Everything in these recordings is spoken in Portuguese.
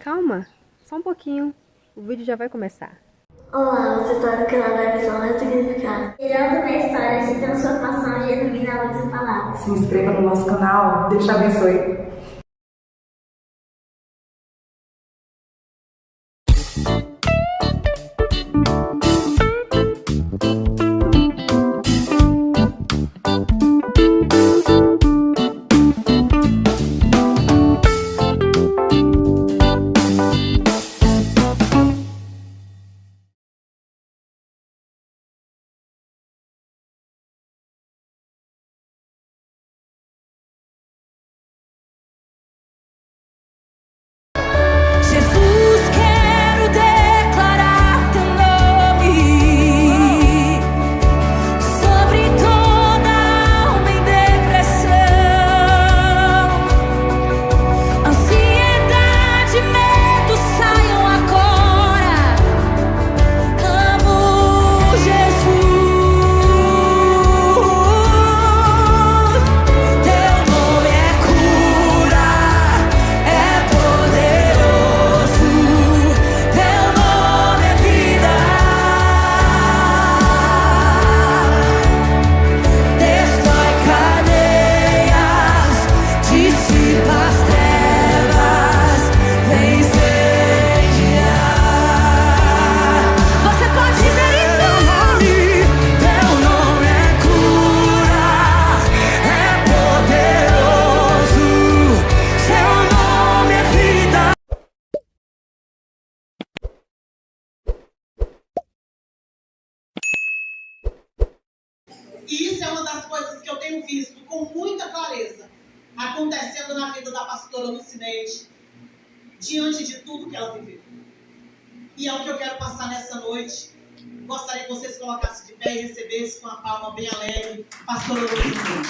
Calma, só um pouquinho. O vídeo já vai começar. Olá, você está no canal da Visão Ressignificada. Gerando uma história de transformação genuína à luz da palavra. Se inscreva no nosso canal. Deus te abençoe. Isso é uma das coisas que eu tenho visto com muita clareza acontecendo na vida da pastora Lucineide, diante de tudo que ela viveu. E é o que eu quero passar nessa noite. Gostaria que vocês colocassem de pé e recebessem com a palma bem alegre a pastora Lucineide.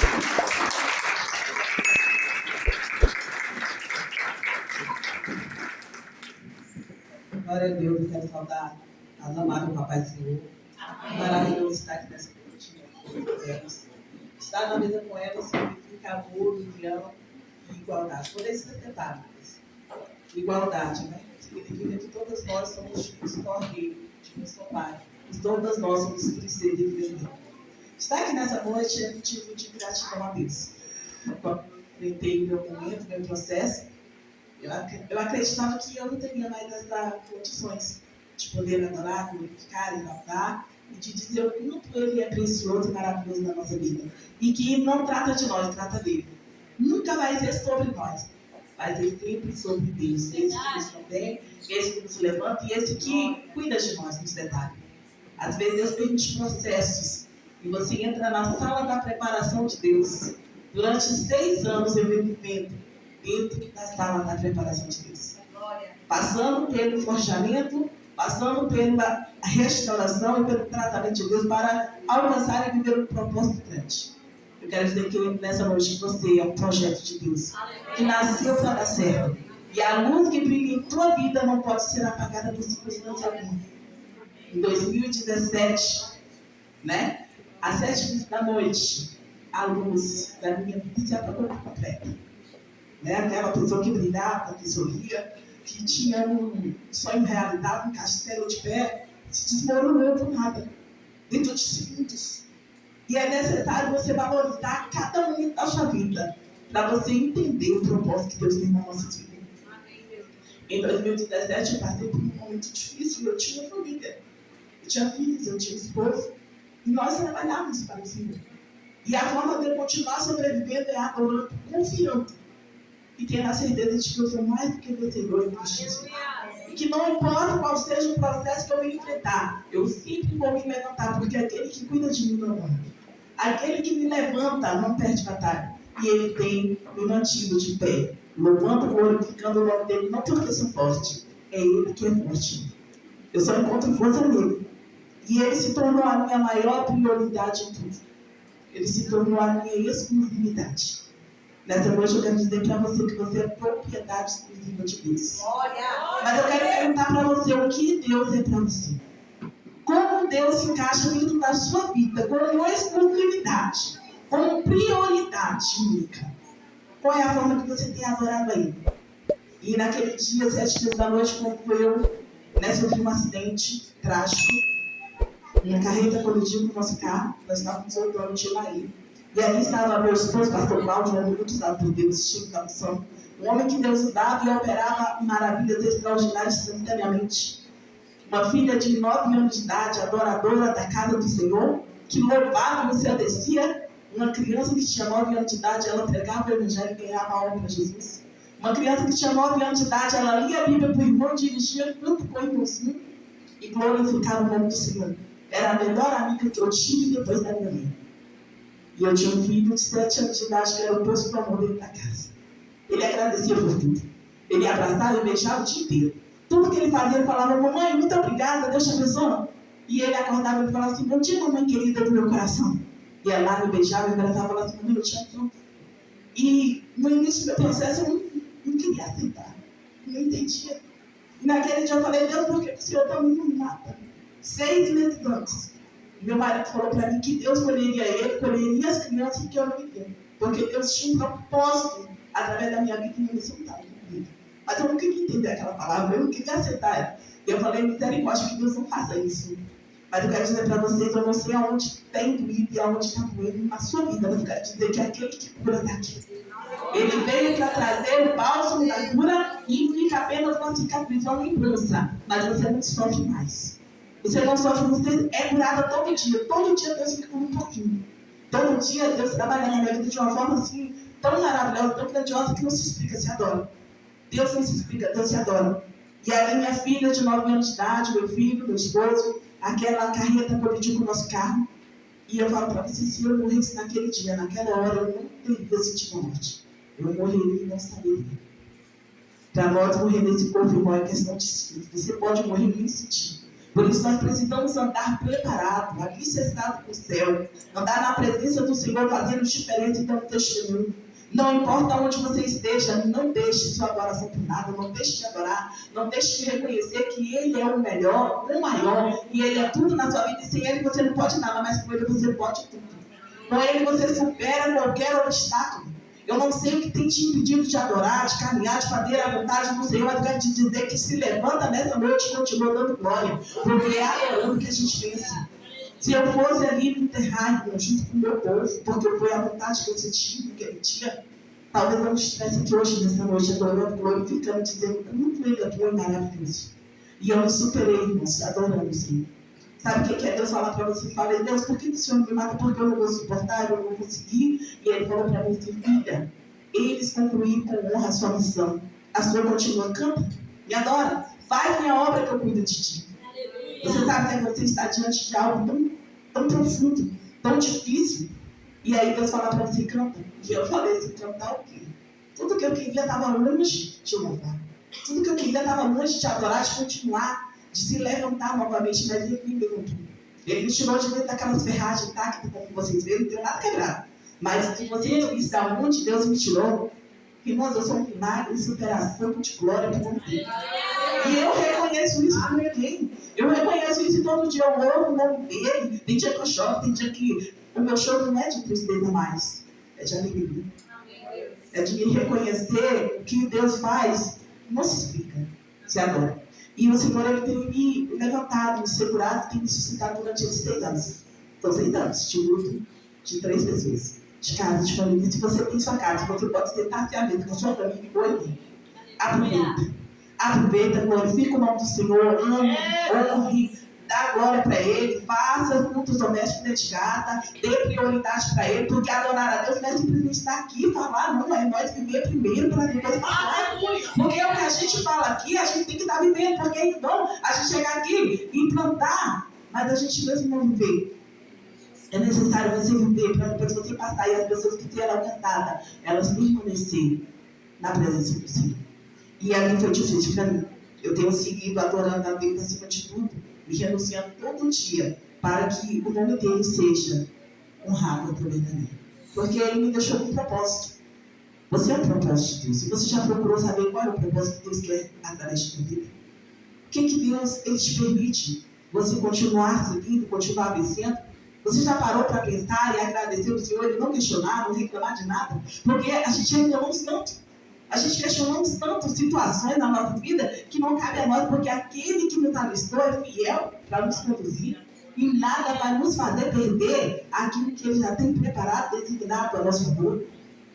Glória a Deus, eu quero saudar as amadas do Papai do Senhor. Maravilhoso estar aqui nessa noite. Estar na mesa com ela significa amor, união e igualdade. Por esses detalhes. Igualdade, né? Significa que todas nós somos de um só rei, de um só pai. E todas nós somos princesas de Deus. Estar aqui nessa noite é motivo de gratidão a Deus. Quando eu entrei no meu momento, no meu processo, eu acreditava que eu não teria mais essas condições de poder adorar, glorificar, exaltar e de dizer o quanto Ele é precioso e maravilhoso na nossa vida. E que não trata de nós, trata dele. Nunca vai ser sobre nós, vai ser sempre sobre Deus. Esse que nos contém, esse que nos levanta e esse que cuida de nós nos detalhes. Às vezes Deus permite processos e você entra na sala da preparação de Deus. Durante 6 anos eu venho vivendo dentro da sala da preparação de Deus. Passando pelo forjamento, passando pela restauração e pelo tratamento de Deus para alcançar e viver um propósito grande. Eu quero dizer que nessa noite você é um projeto de Deus, que nasceu para dar certo. E a luz que brilha em tua vida não pode ser apagada por circunstância alguma. Em 2017, né, às 7h da noite, a luz da minha vida se apagou por completo. Né? Aquela pessoa que brilhava, que sorria, que tinha um sonho realizado, um castelo de pé, se desmoronou do nada, dentro de segundos. E é necessário você valorizar cada momento da sua vida, para você entender o propósito que Deus tem na nossa vida. Em 2017 eu passei por um momento difícil, eu tinha família, eu tinha filhos, eu tinha esposo, e nós trabalhávamos para o Senhor. E a forma de eu continuar sobrevivendo é adorando, confiando. E ter a certeza de que eu sou mais do que vencedor em Cristo Jesus. E que não importa qual seja o processo que eu enfrentar, eu sempre vou me levantar, porque aquele que cuida de mim não morre. Aquele que me levanta não perde batalha. E Ele tem me mantido de pé, louvando, glorificando o nome dEle, não porque eu sou forte, é Ele que é forte. Eu só encontro força nele. E Ele se tornou a minha maior prioridade em tudo. Ele se tornou a minha exclusividade. Nessa noite eu quero dizer para você que você é propriedade exclusiva de Deus. Mas eu quero perguntar para você o que Deus é para você. Como Deus se encaixa dentro da sua vida como exclusividade, como prioridade única. Qual é a forma que você tem adorado a Ele? E naquele dia, 7h da noite, quando eu sofri um acidente trágico. Minha carreta colidiu com o nosso carro, nós estávamos voltando de Ilaí. E ali estava meu esposo, pastor Cláudio, um homem muito usado por Deus, cheio da unção. Um homem que Deus usava e operava maravilhas extraordinárias simultaneamente. Uma filha de 9 anos de idade, adoradora da casa do Senhor, que louvava e o céu descia. Uma criança que tinha 9 anos de idade, ela pregava o evangelho e ganhava a honra para Jesus. Uma criança que tinha 9 anos de idade, ela lia a Bíblia para o irmão, dirigia junto com o irmãozinho e glorificava o nome do Senhor. Era a melhor amiga que eu tive depois da minha mãe. E eu tinha um filho de 7 anos de idade que era o posto do amor dentro da casa. Ele agradecia por tudo. Ele abraçava e beijava o dia inteiro. Tudo que ele fazia, ele falava: mamãe, muito obrigada, Deus te abençoe. E ele acordava e falava assim: bom dia, mamãe querida do meu coração. E ela me beijava e abraçava e falava assim: mamãe, eu te amo. E no início do meu processo eu não queria aceitar. Não entendia. E naquele dia eu falei: Deus, por que o Senhor está me mata? 6 meses antes, meu marido falou para mim que Deus colheria as crianças que eu não entendo. Porque Deus tinha um propósito através da minha vida e eu não estava comigo. Mas eu não queria entender aquela palavra, eu não queria aceitar ela. E eu falei: misericórdia, que Deus não faça isso. Mas eu quero dizer para vocês, eu não sei aonde tem doído e aonde está doendo na sua vida, mas eu quero dizer que aquele que cura está aqui. Ele veio para trazer o bálsamo da cura e fica apenas uma cicatriz, uma lembrança. Mas você não sofre mais. Você não sofre, você é curada todo dia. Todo dia Deus fica com um pouquinho. Todo dia Deus trabalha na minha vida de uma forma assim, tão maravilhosa, tão grandiosa, que não se explica, se adora. Deus não se explica, Deus se adora. E aí minha filha de 9 anos de idade, meu filho, meu esposo, aquela carreta colidiu com o nosso carro. E eu falo para vocês, se eu morresse naquele dia, naquela hora, eu não teria sentido a morte. Eu morreria e não saberia. Para nós morrer nesse corpo, irmão, é questão de espírito. Você pode morrer e nem sentir. Por isso nós precisamos andar preparado, alicerçado com o céu, andar na presença do Senhor, fazendo diferença e dando testemunho. Não importa onde você esteja, não deixe sua adoração por nada, não deixe de adorar, não deixe de reconhecer que Ele é o melhor, o maior, e Ele é tudo na sua vida, e sem Ele você não pode nada, mas com Ele você pode tudo. Com Ele você supera qualquer obstáculo. Eu não sei o que tem te impedido de adorar, de caminhar, de fazer a vontade do Senhor, mas eu quero te dizer que se levanta nessa noite e continua dando glória, porque é adorando que a gente pensa. Se eu fosse ali me enterrar junto com o meu povo, porque foi a vontade que eu senti naquele dia, talvez eu não estivesse aqui hoje, nessa noite, adorando, glorificando, dizendo como Ele é bom e maravilhoso. E eu me superei, irmãos, adorando o Senhor. Sabe o que é Deus falar para você? Falei: Deus, por que o Senhor me mata? Porque eu não vou suportar, eu não vou conseguir. E Ele falou para mim assim: filha, eles concluíram com honra a sua missão. A sua continua, canta, me adora, faz minha obra que eu cuido de ti. Você sabe que você está diante de algo tão profundo, tão difícil. E aí Deus fala para você: canta. E eu falei assim: cantar o quê? Tudo que eu queria estava longe de louvar. Tudo que eu queria estava longe de adorar, de continuar, de se levantar novamente, mas Ele me levantou. Ele me tirou de dentro daquelas ferragens intactas, como vocês viram, não tem nada quebrado. Mas se vocês vissem aonde Deus me tirou, irmãos, eu sou um milagre de superação, de glória para o dele. E eu reconheço isso por ninguém. Eu reconheço isso e todo dia eu louvo o nome dele. Tem dia que eu choro, tem dia que o meu choro não é de tristeza mais, é de alegria. É de reconhecer o que Deus faz, não se explica, se adora. E o Senhor, Ele tem me levantado, me segurado, tem me suscitado durante esses 6 anos. São 6 anos de luto de 3 pessoas, de casa, de família. Se você tem sua casa, você pode ter passeamento com a sua família e glorifique. Aproveita, glorifica o nome do Senhor, honre, dá glória para Ele, faça cultos domésticos dentro de casa, dê prioridade para Ele, porque adorar a Deus não é simplesmente estar aqui e falar, não, é nós viver primeiro para depois falar. Porque o que a gente fala aqui, a gente tem que estar vivendo, porque então a gente chegar aqui e plantar, mas a gente mesmo não viver. É necessário você viver para depois você passar e as pessoas que serão alcançadas, elas permanecerem na presença do Senhor. E ali foi difícil para mim. Eu tenho seguido adorando a Deus acima de tudo, me renunciando todo dia para que o nome dele seja honrado através da minha. Porque ele me deixou com um propósito. Você é um propósito de Deus. E você já procurou saber qual é o propósito que Deus quer através de sua vida? O que Deus ele te permite? Você continuar seguindo, continuar vencendo? Você já parou para pensar e agradecer o Senhor e não questionar, não reclamar de nada? Porque a gente reclamamos tanto. A gente questionamos tantas situações na nossa vida que não cabe a nós, porque aquele que nos alistou é fiel para nos conduzir. E nada vai nos fazer perder aquilo que Ele já tem preparado, designado a nosso favor.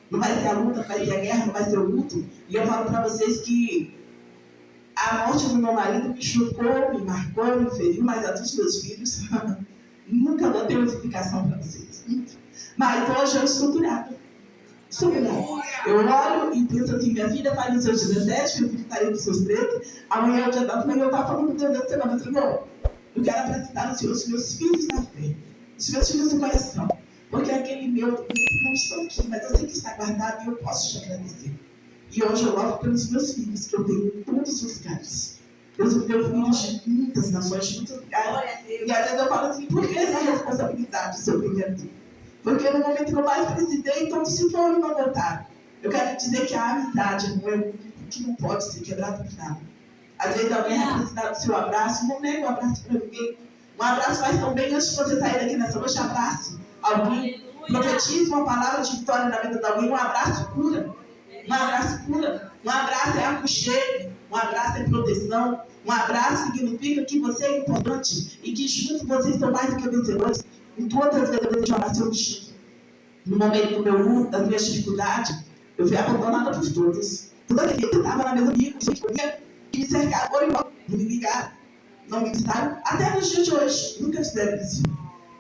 Não vai ter a luta, não vai ter a guerra, não vai ter o luto. E eu falo para vocês que a morte do meu marido me chocou, me marcou, me feriu, mas a dos meus filhos nunca vou ter uma explicação para vocês. Mas hoje eu estou curada. Estou curada. Eu olho e penso assim, minha filha está nos seus 17, meu filho está aí nos seus 13. Amanhã é o dia da manhã, eu estava falando com Deus da semana, Senhor, eu quero apresentar os meus filhos na fé, os meus filhos no coração. Porque aquele meu, não estou aqui, mas eu sei que está guardado e eu posso te agradecer. E hoje eu oro pelos meus filhos, que eu tenho em todos os lugares. Deus me deu filhos de muitas nações, de muitos lugares. E às vezes eu falo assim, por que essa responsabilidade sobre minha vida? Porque no momento que eu mais precisei, todos se foram e não voltaram. Eu quero dizer que a amizade não é um que não pode ser quebrado por nada. Às vezes alguém vai precisar do seu abraço, não nega o abraço para ninguém. Um abraço faz tão bem antes de você sair daqui nessa noite, abrace alguém. Profetize uma palavra de vitória na vida de alguém, um abraço cura. Um abraço cura. Um abraço é aconchego. Um abraço é proteção. Um abraço significa que você é importante e que juntos vocês são mais do que vencedores. E quantas vezes eu desejo abraçar o Chico? No momento do meu luto, das minhas dificuldades, eu fui abandonada por todos. Toda vez que eu estava na mesma vida, que me cercaram, foram embora, não me ligaram, não me visitaram. Até nos dias de hoje, nunca fizeram isso.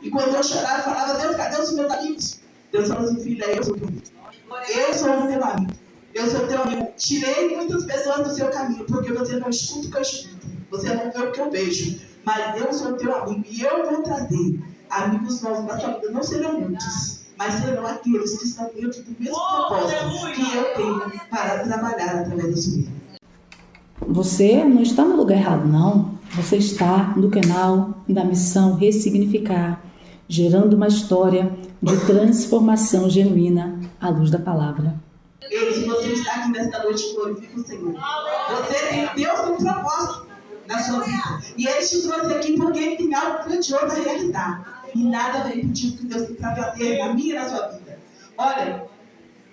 E quando eu chorava, eu falava, Deus, cadê os meus amigos? Deus falou assim, filha, eu sou teu amigo. Eu sou o teu amigo. Eu sou teu amigo. Tirei muitas pessoas do seu caminho, porque você não escuta o que eu escuto. Você não vê o que eu vejo. Mas eu sou teu amigo e eu vou trazer amigos novos na sua vida. Não serão muitos, mas serão aqueles que estão dentro do mesmo propósito que eu tenho para trabalhar através da sua vida. Você não está no lugar errado, não. Você está no canal da missão Ressignificar, gerando uma história de transformação genuína à luz da palavra. Se você está aqui nesta noite, glorifica o Senhor. Você tem Deus com um propósito na sua vida. E Ele te trouxe aqui porque Ele tem algo grandioso a realizar. E nada vai impedir que Deus tem para fazer na minha e na sua vida. Olha,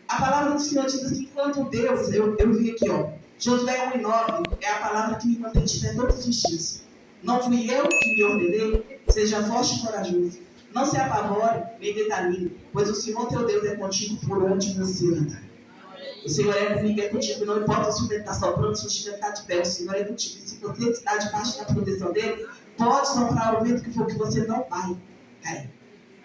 a palavra do Senhor diz assim, enquanto Deus, eu vi aqui, ó, Josué 1:9 é a palavra que me mantém de pé todos os dias. Não fui eu que me ordenei, seja forte e corajoso. Não se apavore, nem determine, pois o Senhor teu Deus é contigo por onde você anda. O Senhor é comigo, é contigo, não importa se o vento está soprando, se o vento está de pé, o Senhor é contigo. Se você está debaixo da proteção dele, pode soprar o vento que for, que você não vai cair.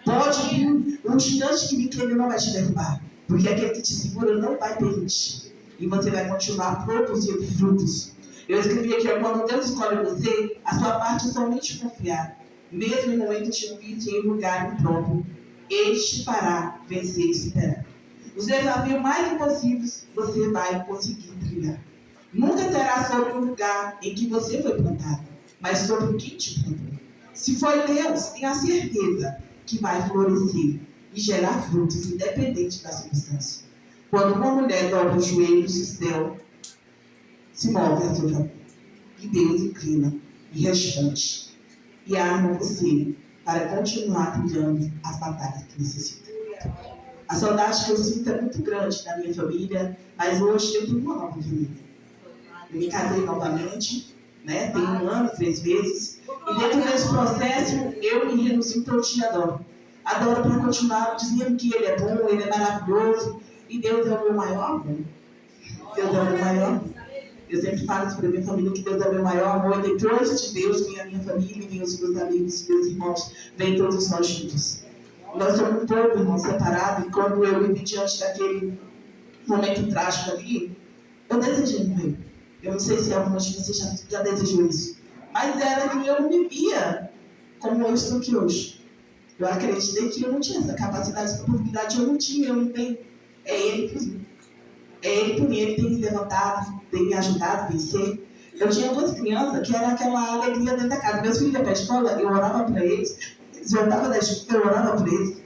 Pode vir um gigante que me queime, não vai te derrubar, porque aquele que te segura não vai permitir. E você vai continuar produzindo frutos. Eu escrevi aqui, quando Deus escolhe você, a sua parte é somente confiar. Mesmo em momentos difíceis e em lugar impróprio, Ele te fará vencer e superar. Os desafios mais impossíveis você vai conseguir trilhar. Nunca será sobre o lugar em que você foi plantado, mas sobre quem te plantou. Se foi Deus, tenha certeza que vai florescer e gerar frutos, independente da circunstância. Quando uma mulher dobra os joelhos, o céu se move a seu favor. E Deus inclina e responde. E arma você para continuar trilhando as batalhas que necessita. A saudade que eu sinto é muito grande da minha família, mas hoje eu tenho uma nova família. Eu me casei novamente, né? Tenho 1 ano, 3 meses. E dentro desse processo, eu me renuncio todo dia adoro. Adoro para continuar dizendo que Ele é bom, Ele é maravilhoso. E Deus é o meu maior amor. Deus é o meu maior amor. Eu sempre falo isso para a minha família, que Deus é o meu maior amor. E depois de Deus, vem a minha família, vem os meus amigos, meus irmãos, vem todos nós juntos. Nós somos um povo, irmão, separado. E quando eu me vi diante daquele momento trágico ali, eu desejei morrer. Eu não sei se algumas de vocês já desejou isso. Mas era que eu não me via como eu estou aqui hoje. Eu acreditei que eu não tinha essa capacidade, essa possibilidade. Eu não tinha, eu não tenho. É Ele por mim. É Ele por mim. Ele tem me levantado, tem me ajudado a vencer. Eu tinha 2 crianças que era aquela alegria dentro da casa. Meus filhos iam para a escola, eu orava para eles. Eles voltavam da escola, eu orava para eles.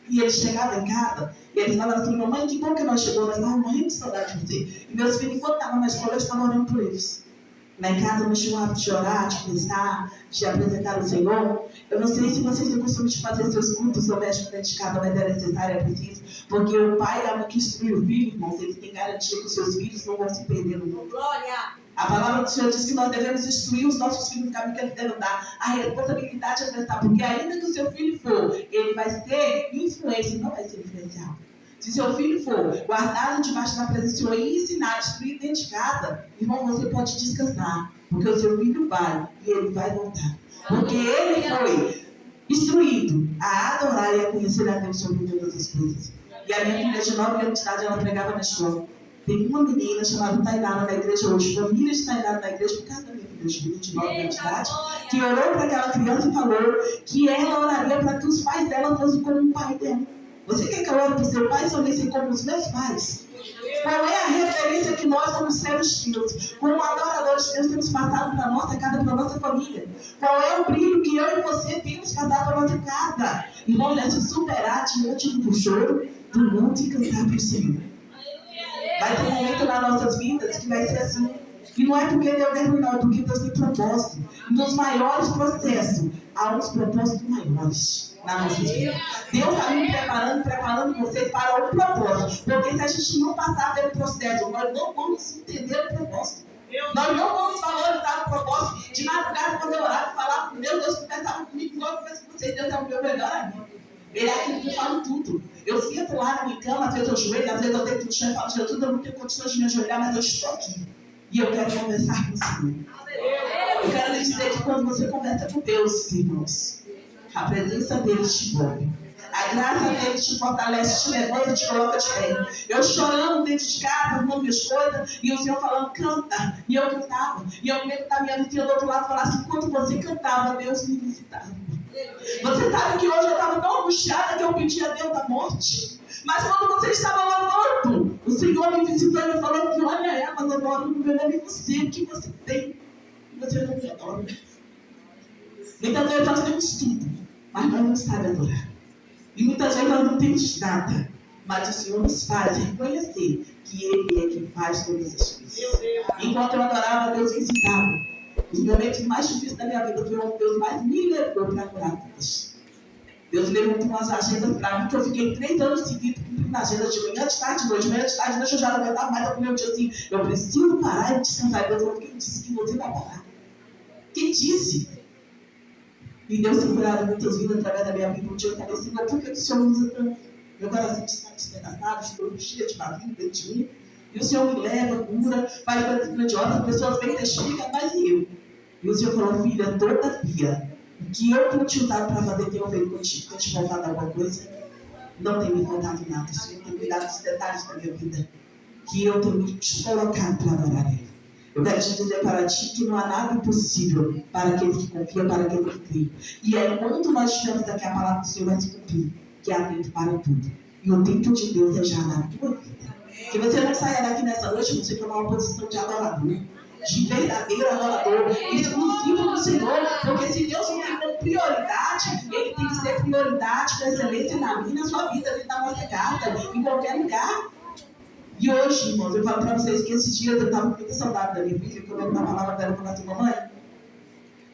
E eles chegavam em casa e eles falavam assim, mamãe, que bom que nós chegamos, nós estávamos morrendo de saudade de você. E meus filhos, enquanto estavam na escola, eu estava orando por eles. Lá em casa nós tínhamos o hábito de orar, de pensar, de apresentar o Senhor. Eu não sei se vocês têm costume de fazer seus cultos domésticos dentro de casa, mas é necessário, é preciso. Porque o pai é que instrui o filho, irmãos, ele tem garantia que os seus filhos não vão se perder no mundo. Glória! A palavra do Senhor diz que nós devemos instruir os nossos filhos no caminho que eles devem andar. A responsabilidade é prestar, porque ainda que o seu filho for, ele vai ter influência, não vai ser influenciado. Se seu filho for guardado debaixo da presença do Senhor e ensinar, instruir dentro de casa, irmão, você pode descansar, porque o seu filho vai e ele vai voltar. Porque ele foi instruído a adorar e a conhecer a Deus sobre todas as coisas. E a minha filha de 9 anos de idade, ela pregava na escola. Tem uma menina chamada Tainara na igreja hoje, família de Tainara na igreja, por causa da minha filha de 9 anos de idade, que orou para aquela criança e falou que ela oraria para que os pais dela fossem como o pai dela. Você quer que eu ore para o seu pai somente ser como os meus pais? Qual é a referência que nós, como seres filhos, como adoradores de Deus, temos passado para a nossa casa, para a nossa família? Qual é o brilho que eu e você temos passado para a nossa casa? Irmão, é se superar diante do choro, do monte e cantar para o Senhor. Vai ter um momento nas nossas vidas que vai ser assim. E não é porque Deus é ruim, não, é porque Deus tem propósito. Nos maiores processos, há uns propósitos maiores na nossa vida. Deus está me preparando vocês para o propósito. Porque se a gente não passar pelo processo, nós não vamos entender o propósito. Nós não vamos valorizar o propósito. De madrugada, quando eu orar, falar, meu Deus, conversava comigo, igual eu converso com vocês, Deus é o meu melhor amigo. Ele é aquele que fala tudo. Eu sinto lá na minha cama, às vezes eu joelho, às vezes eu deito no chão e falo, Jesus, eu não tenho condições de me ajoelhar, mas eu estou aqui. E eu quero conversar com o Senhor. Eu quero lhe dizer que quando você conversa com Deus, irmãos, a presença dele te envolve. A graça dele te fortalece, te levanta, te coloca de pé. Eu chorando dentro de casa, arrumando minhas coisas, e o Senhor falando, canta. E eu cantava. E eu lembro da minha vizinha do outro lado falar assim, enquanto você cantava, Deus me visitava. Você sabe que hoje eu estava tão angustiada que eu pedi a Deus a morte. Mas quando você estava lá morto, o Senhor me visitou e me falou que olha ela, eu adoro no meu nome você, o que você tem? E você não me adora. Muitas vezes nós temos tudo, mas nós não sabemos adorar. E muitas vezes nós não temos nada, mas o Senhor nos faz reconhecer que Ele é quem faz todas as coisas. Enquanto eu adorava, Deus me visitava. Os momentos mais difíceis da minha vida foi onde Deus mais me levou para adorar Deus. Deus levantou umas agendas para mim, que eu fiquei 3 anos seguidos cumprindo a agenda de manhã, de tarde, de noite, manhã, de tarde, de noite, eu já não aguentava mais. Eu falei, dia assim, eu preciso parar e descansar. E Deus falou, quem disse que você vai parar? Quem disse? E Deus tem curado muitas vidas através da minha vida. Um dia eu falei assim, por que o Senhor me usa tanto? Meu coração está despedaçado, estou cheia de barulho dentro de mim. E o Senhor me leva, cura, faz coisas grandiosas, as pessoas vêm e testificam, mas e eu? E o Senhor falou, filha, todavia, o que eu tenho te usado para fazer, tenho feito contigo, tenho te faltado alguma coisa? Não tem me faltado nada. O Senhor tem cuidado dos detalhes da minha vida, que eu tenho te colocado para adorar Ele. Eu quero te dizer para ti que não há nada impossível para aquele que confia, para aquele que crê. E é quando nós estamos daqui, a palavra do Senhor vai se cumprir, que há tempo para tudo. E o tempo de Deus é já na tua vida. Que você não saia daqui nessa noite, você tomar uma posição de adorador, de verdadeiro adorador, exclusivo do Senhor. Porque se Deus não tem como prioridade, Ele tem que ser prioridade para excelência na minha, na sua vida, dentro da nossa casa, em qualquer lugar. E hoje, irmãos, eu falo para vocês que esses dias eu estava com muita saudade da minha filha, que eu lembro da palavra dela, eu falei assim, mamãe,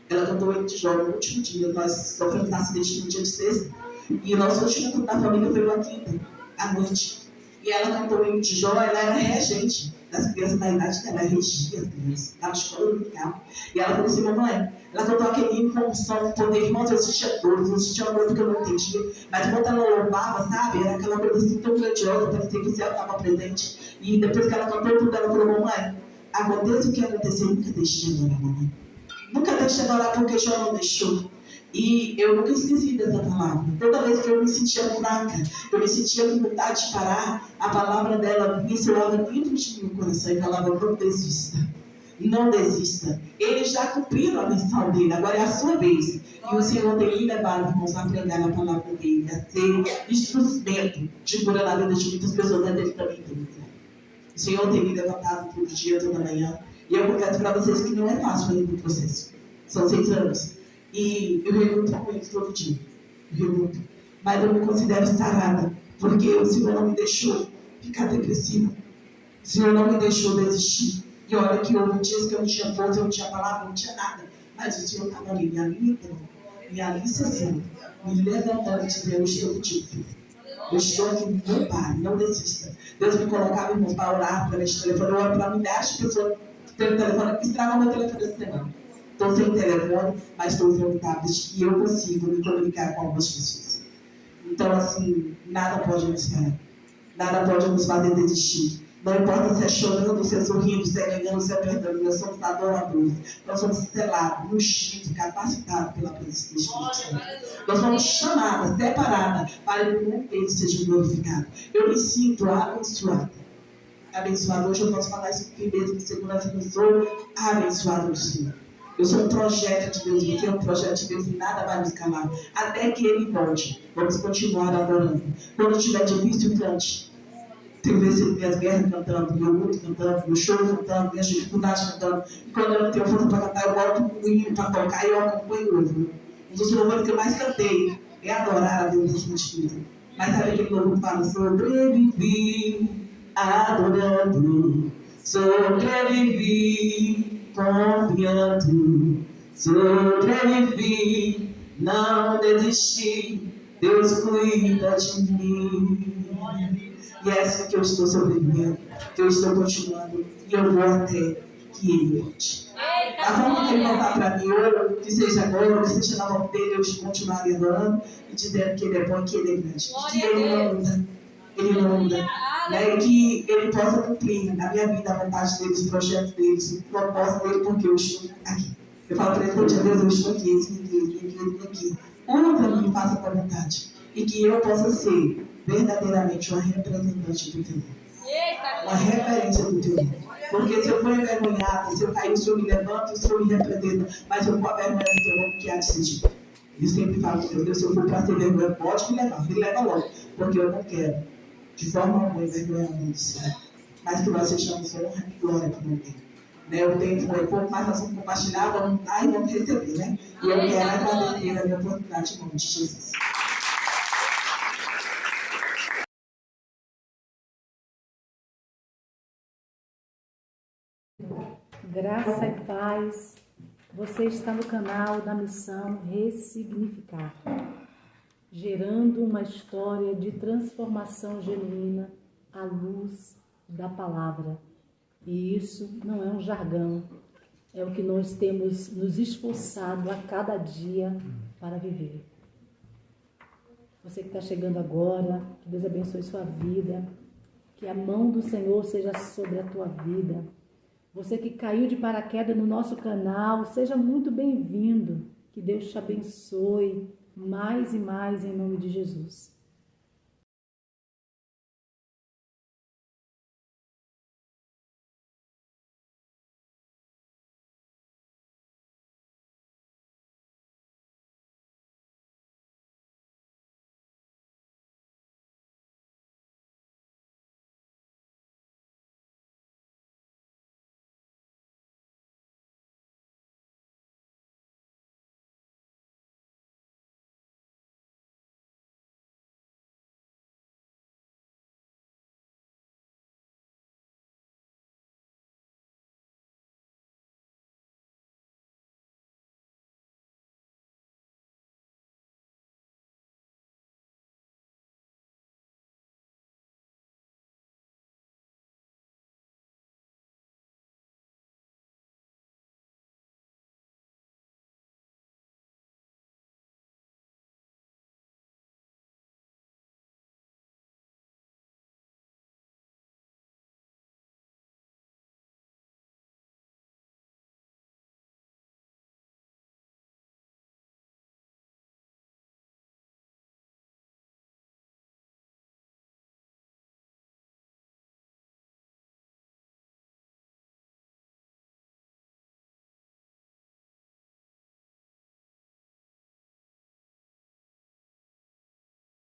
ela cantou o hino de Jó no último dia, nós sofremos um acidente no dia de sexta, e o nosso último culto da família foi uma quinta, à noite. E ela cantou o hino de Jó, ela era regente das crianças da idade dela, ela regia as crianças, estava escola musical. E ela falou assim, mamãe, ela cantou aquele hino com um som de poder, irmãos, eu assistia todos, eu assistia uma coisa que eu não entendia, mas quando ela louvava, sabe, era aquela coisa assim tão grandiosa, parecia que o céu estava presente. E depois que ela cantou tudo, ela falou, mamãe, aconteça o que acontecer, nunca deixe de adorar, mamãe. Nunca deixe de adorar porque Jó não deixou. E eu nunca esqueci dessa palavra. Toda vez que eu me sentia fraca, eu me sentia com vontade de parar, a palavra dela vinha e soava dentro de meu coração e falava, não desista. Não desista. Eles já cumpriram a missão dele, agora é a sua vez. E o Senhor tem me levado, irmãos, a pregar a palavra dele, a ser instrumento de cura na vida de muitas pessoas, mas ele também tem. O Senhor tem me levantado todo dia, toda manhã. E eu confesso para vocês que não é fácil fazer o processo. São 6 anos. E eu reluto com ele todo dia. Reluto. Mas eu me considero sarada, porque o Senhor não me deixou ficar depressiva. O Senhor não me deixou desistir. E olha que houve dias que eu não tinha força, eu não tinha palavra, não tinha nada. Mas o Senhor estava ali, me alimentando, me alicerçando, me levantando e dizendo: eu estou contigo. Eu estou aqui, não pare, não desista. Deus me colocava, irmãos, para orar através do telefone. Eu oro para milhares de pessoas pelo telefone, que estragam meu telefone essa semana. Estou sem telefone, mas estou usando tablet e eu consigo me comunicar com algumas pessoas. Então, assim, nada pode nos parar. Nada pode nos fazer desistir. Não importa se é chorando, se é sorrindo, se é ganhando, se é perdendo, nós somos adoradores. Nós somos selados, ungidos, capacitados pela presença do Espírito Santo. Nós somos chamadas, separadas, para que o nome dele seja glorificado. Eu me sinto abençoada. Abençoado. Hoje eu posso falar isso com firmeza, com segurança, que eu sou abençoado do Senhor. Eu sou um projeto de Deus, porque é um projeto de Deus e nada vai nos calar. Até que Ele volte, vamos continuar adorando. Quando tiver difícil, cante. Tenho vencido minhas guerras cantando, meu luto cantando, meu choro cantando, minhas dificuldades cantando. E quando eu não tenho força para cantar, eu boto um hino para tocar e eu acompanho o louvor. Um dos louvores que eu mais cantei é adorar a Deus nesse sentido. Mas sabe aquele louvor que fala: sobrevivi adorando, sobrevivi confiando, sobrevivi, não desisti, Deus cuida de mim. E é assim que eu estou sobrevivendo, que eu estou continuando, e eu vou até que Ele volte. Da forma que Ele voltar para mim, ou que seja agora, ou que seja na mão dele, eu continuarei adorando e dizendo que Ele é bom e que Ele é grande. Que Ele não muda, Ele não muda. Né? E que Ele possa cumprir na minha vida a vontade dele, os projetos dele, o propósito dele, porque eu estou aqui. Eu falo para Ele todo dia: Deus, eu estou aqui, esse aqui. Usa-me e faça a tua vontade. E que eu possa ser verdadeiramente uma representante do teu nome. Uma referência do teu nome. Porque se eu for envergonhada, se eu cair, o Senhor me levanta, o Senhor me representa. Mas eu vou a vergonha do teu nome, que há de ser. Eu sempre falo com Deus: se eu for para ser vergonha, pode me levar, me leva logo. Porque eu não quero, de forma alguma, envergonhar o nome do Senhor. Mas que nós sejamos honra e glória para o nome dele. O tempo foi pouco, mas nós vamos compartilhar, vamos dar e vamos receber, né? E eu quero agradecer a minha oportunidade em nome de Jesus. Graça e paz. Você está no canal da Missão Ressignificar, gerando uma história de transformação genuína à luz da palavra. E isso não é um jargão, é o que nós temos nos esforçado a cada dia para viver. Você que está chegando agora, que Deus abençoe sua vida, que a mão do Senhor seja sobre a tua vida. Você que caiu de paraquedas no nosso canal, seja muito bem-vindo. Que Deus te abençoe mais e mais em nome de Jesus.